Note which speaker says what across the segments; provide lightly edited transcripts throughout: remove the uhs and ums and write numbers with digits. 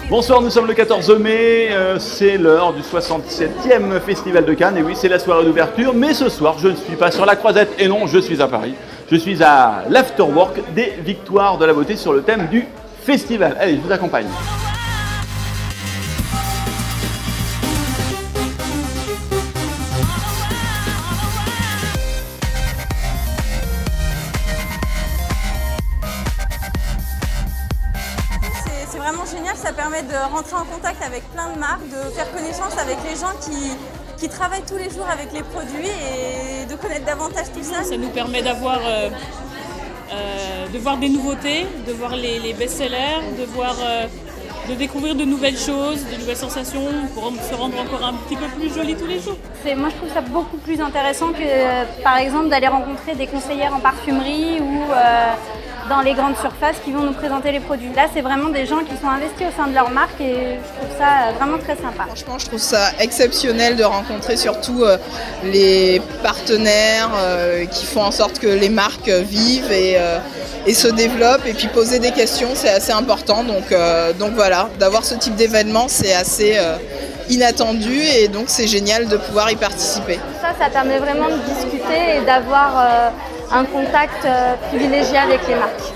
Speaker 1: Bonsoir, nous sommes le 14 mai, c'est l'heure du 67e Festival de Cannes, et oui, c'est la soirée d'ouverture, mais ce soir, je ne suis pas sur la Croisette, et non, je suis à Paris. Je suis à l'afterwork des Victoires de la Beauté sur le thème du festival. Allez, je vous accompagne.
Speaker 2: C'est vraiment génial, ça permet de rentrer en contact avec plein de marques, de faire connaissance avec les gens qui travaillent tous les jours avec les produits et de connaître davantage tout ça.
Speaker 3: Ça nous permet de voir des nouveautés, de voir les best-sellers, de découvrir de nouvelles choses, de nouvelles sensations pour se rendre encore un petit peu plus joli tous les jours.
Speaker 4: Moi je trouve ça beaucoup plus intéressant que par exemple d'aller rencontrer des conseillères en parfumerie ou dans les grandes surfaces qui vont nous présenter les produits. Là, c'est vraiment des gens qui sont investis au sein de leur marque et je trouve ça vraiment très sympa.
Speaker 5: Franchement, je trouve ça exceptionnel de rencontrer surtout les partenaires qui font en sorte que les marques vivent et se développent, et puis poser des questions, c'est assez important. Donc voilà, d'avoir ce type d'événement, c'est assez inattendu et donc c'est génial de pouvoir y participer.
Speaker 4: Ça permet vraiment de discuter et d'avoir un contact privilégié avec les marques.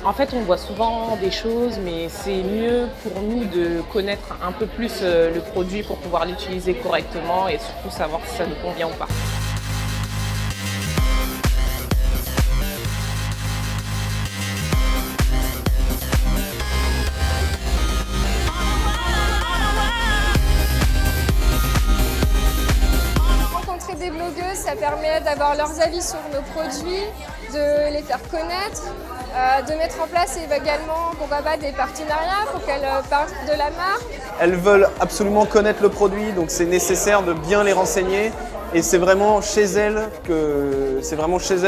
Speaker 6: En fait, on voit souvent des choses, mais c'est mieux pour nous de connaître un peu plus le produit pour pouvoir l'utiliser correctement et surtout savoir si ça nous convient ou pas.
Speaker 7: Des blogueuses, ça permet d'avoir leurs avis sur nos produits, de les faire connaître, de mettre en place également, pourquoi pas, des partenariats pour qu'elles parlent de la marque.
Speaker 8: Elles veulent absolument connaître le produit, donc c'est nécessaire de bien les renseigner. Et c'est vraiment chez elles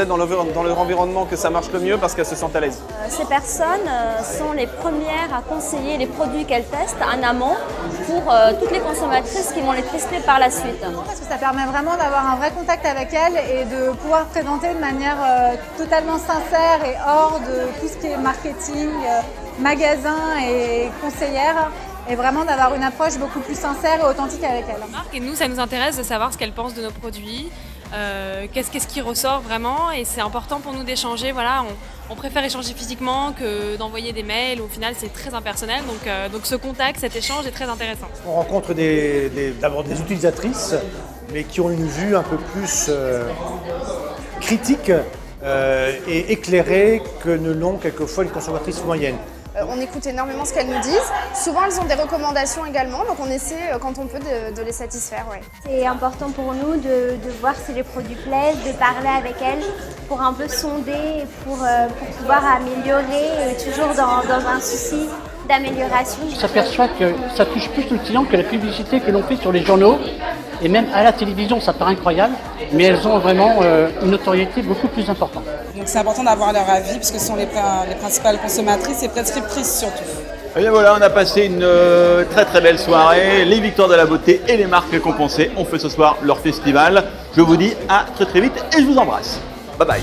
Speaker 8: dans leur environnement que ça marche le mieux parce qu'elles se sentent à l'aise.
Speaker 9: Ces personnes sont les premières à conseiller les produits qu'elles testent en amont pour toutes les consommatrices qui vont les tester par la suite.
Speaker 2: Parce que ça permet vraiment d'avoir un vrai contact avec elles et de pouvoir présenter de manière totalement sincère et hors de tout ce qui est marketing, magasin et conseillère. Et vraiment d'avoir une approche beaucoup plus sincère et authentique avec elle.
Speaker 3: Et nous, ça nous intéresse de savoir ce qu'elles pensent de nos produits, qu'est-ce qui ressort vraiment, et c'est important pour nous d'échanger. Voilà, on préfère échanger physiquement que d'envoyer des mails, au final c'est très impersonnel, donc ce contact, cet échange est très intéressant.
Speaker 10: On rencontre d'abord des utilisatrices, mais qui ont une vue un peu plus critique et éclairée que ne l'ont quelquefois les consommatrices moyennes.
Speaker 7: On écoute énormément ce qu'elles nous disent. Souvent, elles ont des recommandations également, donc on essaie, quand on peut, de les satisfaire. Ouais.
Speaker 4: C'est important pour nous de voir si les produits plaisent, de parler avec elles pour un peu sonder, pour pouvoir améliorer, et toujours dans un souci d'amélioration.
Speaker 11: On s'aperçoit que ça touche plus le client que la publicité que l'on fait sur les journaux et même à la télévision, ça paraît incroyable, mais elles ont vraiment une notoriété beaucoup plus importante.
Speaker 12: Donc c'est important d'avoir leur avis puisque ce sont les principales consommatrices et prescriptrices surtout.
Speaker 1: Et bien voilà, on a passé une très très belle soirée. Les Victoires de la Beauté et les marques récompensées ont fait ce soir leur festival. Je vous dis à très très vite et je vous embrasse. Bye bye.